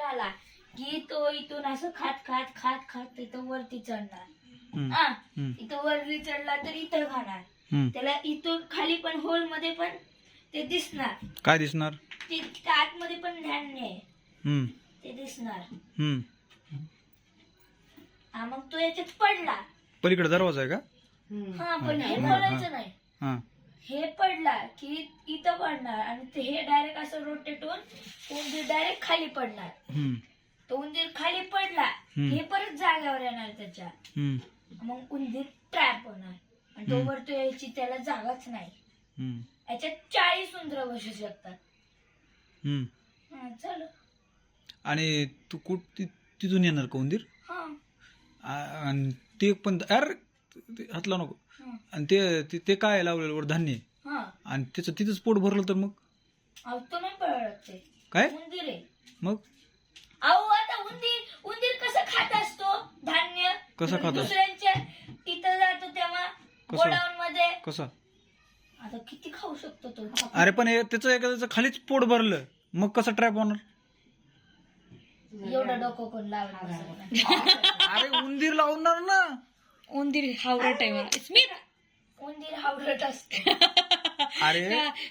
झाला की तो इथून असं खात खात खात खात इथं वरती चढणार. हा, इथं वरती चढला तर इथं खाणार. त्याला इथून खाली पण होल मध्ये पण ते दिसणार. काय दिसणार? ते आतमध्ये पण धान्य आहे ते दिसणार. हा, मग तो याच्यात पडला. पलीकडे दरवाजा आहे का? हा, पण हे बोलायचं नाही. हे पडला की इथं पडणार आणि हे डायरेक्ट असं रोटेट होऊन उंदीर डायरेक्ट खाली पडणार. तो उंदीर खाली पडला हे परत जागेवर येणार त्याच्या. मग उंदीर ट्रॅप होणार आणि तो वर तो यायची त्याला जागाच नाही. याच्यात 40 उंदरं बसू शकतात. चल. आणि तू तिथून येणार का उंदीर? हा, आणि ते पण हातला नको. आणि ते काय लावलेलं वर धान्य आणि त्याचं तिथंच पोट भरलं तर मग तो नाही पडत. ते काय उंदीर आहे मग? अहो, आता उंदीर कसं खात असतो धान्य? कसं खात असतो? दुसऱ्यांच्या इथं जातो तेव्हा गोडाऊन मध्ये. कसा? आता किती खाऊ शकतो तो? अरे पण त्याचं एखाद्याचं खालीच पोट भरलं मग कसं ट्रॅप होणार? एवढं डोकं कोण लावलं? अरे उंदीर लावणार ना. उंदीर हावरट आहे मला. स्मित, उंदीर हावरट असतो. अरे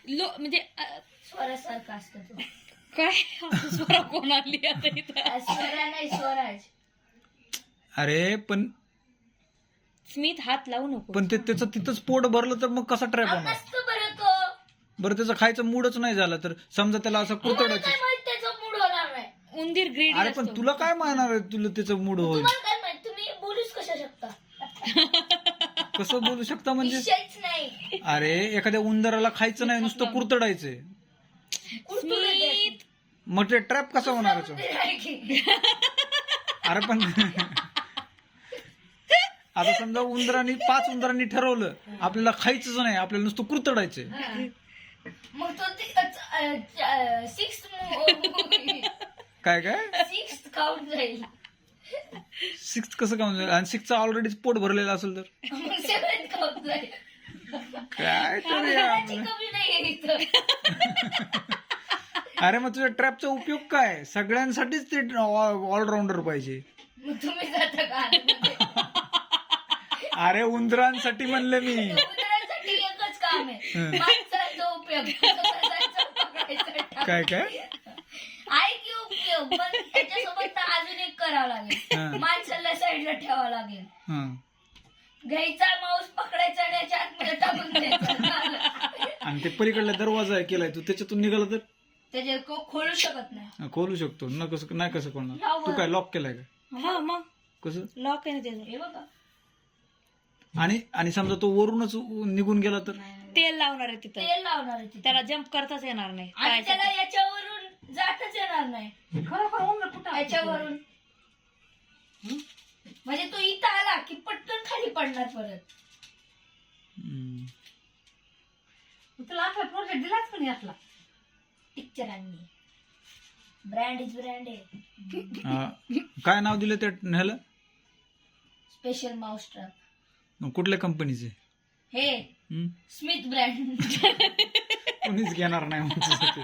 म्हणजे स्वरासारखा असतो तो. काय स्वरा कोण आली आता इथं? स्वरा नाही, स्वराज. अरे पण स्मित, हात लावू नको. पण त्याचं तिथंच पोट भरलं तर मग कसा ट्रॅप होणार? नसतो बरं तो. बरं त्याचं खायचं मूडच नाही झालं तर समजा त्याला असं मला कुरतडायचं. काय माहित त्याचं मूड होणार नाही. उंदीर ग्रेडी अरे पण तुला काय मानणार आहे तुला त्याचं मूड होईल? तुम्हाला काय माहित? तुम्ही बोलूच कशा शकता? कसं बोलू शकता म्हणजे? विषयच नाही. अरे एखाद्या उंदराला खायचं नाही नुसतं कुरतडायचंय स्मित, मग ते ट्रॅप कसा होणार याचं? अरे पण आता समजा 5 उंदरांनी ठरवलं आपल्याला खायचंच नाही, आपल्याला नुसतं कुरतडायचंय. मग तो 6 काय काय 6 काउंट जाईल. 6 कसं काम आणि 6चं ऑलरेडी पोट भरलेलं असेल तर मग 7 काउंट जाईल. काय तरी घराची कमी नाहीये इथं. अरे मग तुझ्या ट्रॅपचा उपयोग काय? सगळ्यांसाठीच ते ऑलराऊंडर पाहिजे. मग तुम्ही जाता का आतमध्ये? अरे उंदरांसाठी म्हणलं मी. उंदरांसाठी एकच काम आहे, माणसाचा उपयोग. जायचं, पकडायचं, काय टाकायचं. आहे की उपयोग, पण त्याच्यासोबत तर अजून एक करावं लागेल. माणसाला साईडला ठेवावं लागेल. घ्यायचा माऊस, पकडायचा आणि याच्या आतमध्ये टाकून द्यायचा. आणि ते पलीकडला दरवाजा केलाय तू त्याच्यातून निघाला तर त्याचे खोलू शकत नाही. खोलू शकतो ना? कसं नाही? कसं खोलणार? तू काय लॉक केलाय का? हा मग कसं लॉक आहे ना त्याचं. हे बघा, आणि समजा तो वरूनच निघून गेला तर तेल लावणार आहे तिथं. तेल लावणार आहे तिथे. त्याला जम्प करताच येणार नाही. आणि त्याला याच्यावरून जाताच येणार नाही. याच्यावरून म्हणजे तो इथं आला की पटकन खाली पडणार परत. तुला आपला प्रोजेक्ट दिलाच पण यातला टीचरांनी. ब्रँड इज ब्रँड आहे. काय नाव दिलं त्या ह्याला? Special mouse trap. कुठल्या कंपनीचे? हे स्मिथ ब्रँड. कोणीच घेणार नाही म्हणजे